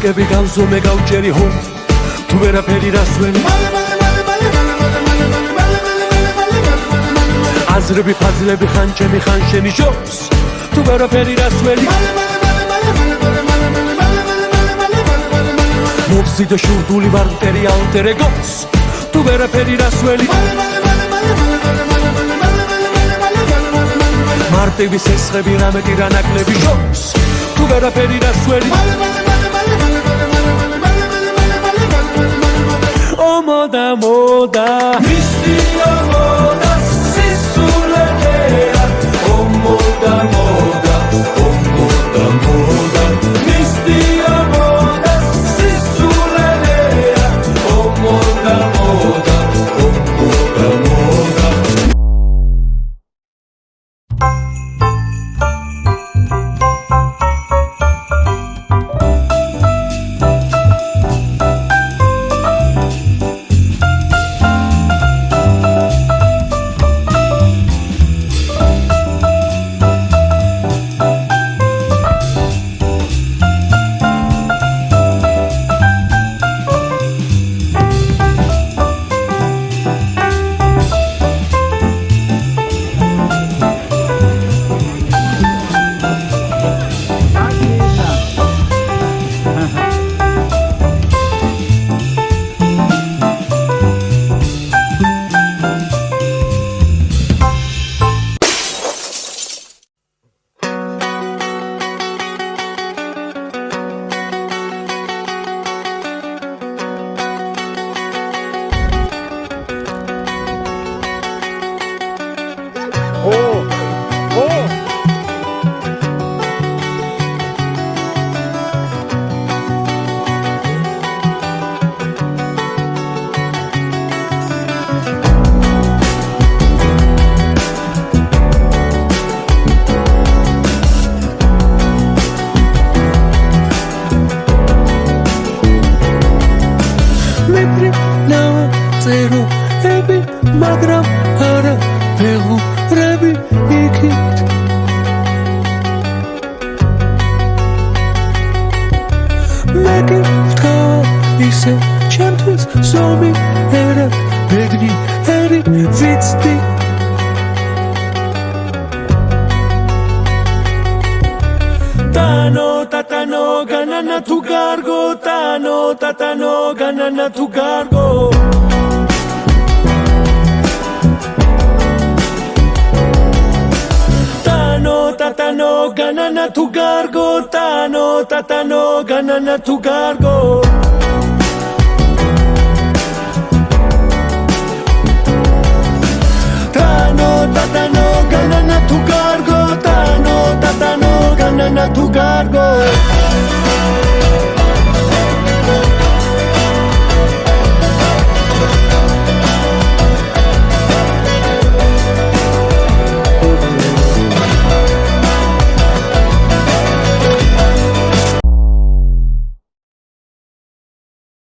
გიგები გავზომე გავჭერი ჰო თუ ვერაფერი რასველი აზრები ფაზლები ხან ჩემი ხან შენი შობს თუ ვერაფერი რასველი მოვსიდე შურდული ვარ მტერი ალტერეგოს თუ ვერაფერი რასველი მარტივი სესხები რამეტი რა ნაკლები შობს თუ ვერაფერი რასველი მოდა მოდა მისტია მოდა სისულელეა მოდა მოდა მოდა მოდა მისტია მოდა სისულელეა მოდა მოდა მოდა მოდა მაგრამ არა ფეხურები იქით მე გიქვთქვა ისე ჩემთვის ზომი ერად ბედნი ერი ვიცდი ტანო ტატანო განანა თუ გარგო ტანო ტატანო განანა თუ გარგო Tatano ganana tu gargo tano tatano ganana tu gargo Tano tatano ganana tu gargo tano tatano ganana tu gargo